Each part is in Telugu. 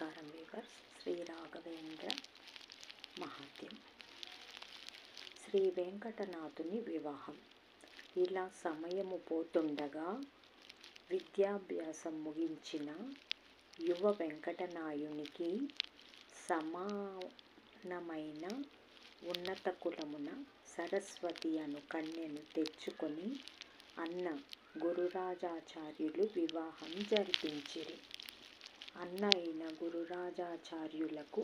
నమస్కారం వీవర్స్. శ్రీ రాఘవేంద్ర మహాత్యం. శ్రీ వెంకటనాథుని వివాహం. ఇలా సమయము పోతుండగా విద్యాభ్యాసం ముగించిన యువ వెంకటనాయునికి సమానమైన ఉన్నత కులమున సరస్వతి అను కన్యను తెచ్చుకొని అన్న గురురాజాచార్యులు వివాహం జరిపించిరి. అన్న అయిన గురురాజాచార్యులకు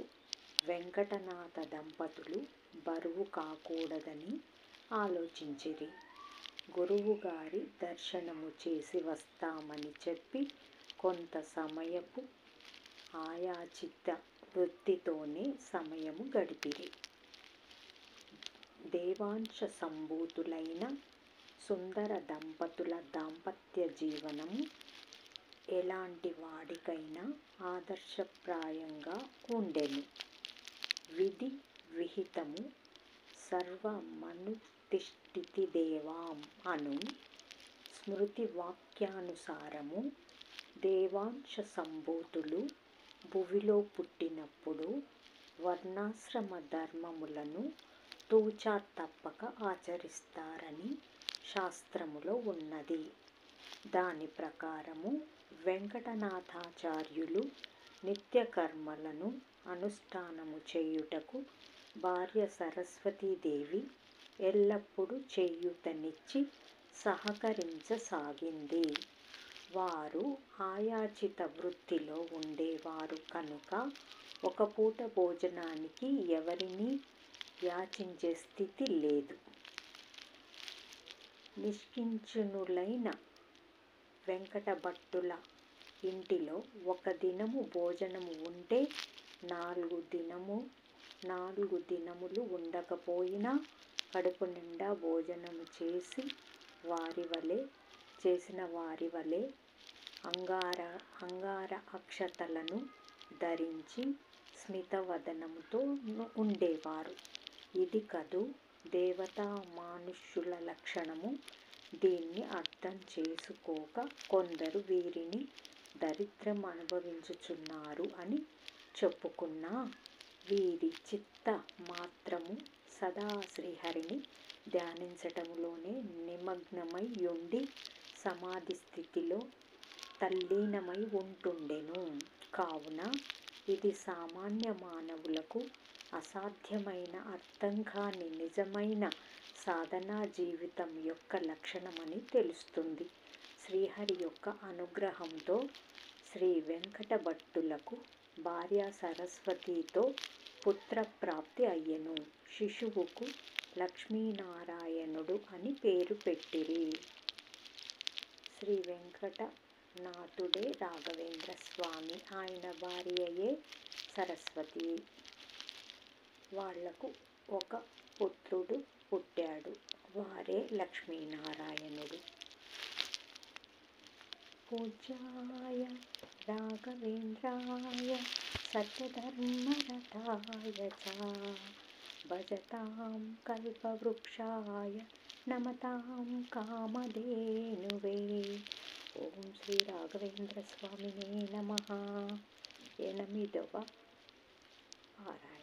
వెంకటనాథ దంపతులు బరువు కాకూడదని ఆలోచించిరి. గురువుగారి దర్శనము చేసి వస్తామని చెప్పి కొంత సమయపు ఆయాచిత వృత్తితోనే సమయము గడిపిరి. దేవాంశ సంభూతులైన సుందర దంపతుల దాంపత్య జీవనము ఎలాంటి వాడికైనా ఆదర్శప్రాయంగా ఉండెను. విధి విహితము సర్వమనుతిష్ఠితి దేవాం అను స్మృతి వాక్యానుసారము దేవాంశ సంభూతులు భువిలో పుట్టినప్పుడు వర్ణాశ్రమ ధర్మములను తూచా తప్పక ఆచరిస్తారని శాస్త్రములో ఉన్నది. దాని ప్రకారము వెంకటనాథాచార్యులు నిత్యకర్మలను అనుష్ఠానము చేయుటకు భార్య సరస్వతీదేవి ఎల్లప్పుడూ చేయూతనిచ్చి సహకరించసాగింది. వారు ఆయాచిత వృత్తిలో ఉండేవారు కనుక ఒక పూట భోజనానికి ఎవరినీ యాచించే స్థితి లేదు. నిష్కించనులైన వెంకటభట్టుల ఇంటిలో ఒక దినము భోజనము ఉంటే నాలుగు దినములు ఉండకపోయినా కడుపు నిండా భోజనము చేసిన వారి వలె అంగార అక్షతలను ధరించి స్మితవదనముతో ఉండేవారు. ఇది కదూ దేవతా మానుష్యుల లక్షణము. దీన్ని అర్థం చేసుకోక కొందరు వీరిని దరిద్రం అనుభవించుచున్నారు అని చెప్పుకున్నా వీరి చిత్త మాత్రము సదా శ్రీహరిని ధ్యానించటములోనే నిమగ్నమై ఉండి సమాధి స్థితిలో తల్లీనమై ఉంటుండెను. కావున ఇది సామాన్య మానవులకు అసాధ్యమైన అర్థం కాని నిజమైన సాధనా జీవితం యొక్క లక్షణమని తెలుస్తుంది. శ్రీహరి యొక్క అనుగ్రహంతో శ్రీ వెంకటభట్టులకు భార్య సరస్వతితో పుత్రప్రాప్తి అయ్యెను. శిశువుకు లక్ష్మీనారాయణుడు అని పేరు పెట్టిరి. శ్రీ వెంకటనాథుడే రాఘవేంద్ర స్వామి, ఆయన భార్యయే సరస్వతి. వాళ్లకు ఒక పుత్రుడు పుట్టాడు, వారే లక్ష్మీనారాయణుడు. పూజ్యాయ రాఘవేంద్రాయ సత్యధర్మరతాయ చ భజతాం కల్పవృక్షాయ నమతాం కామధేనువే. ఓం శ్రీ రాఘవేంద్ర స్వామినే నమః. 8వ పారాయణ.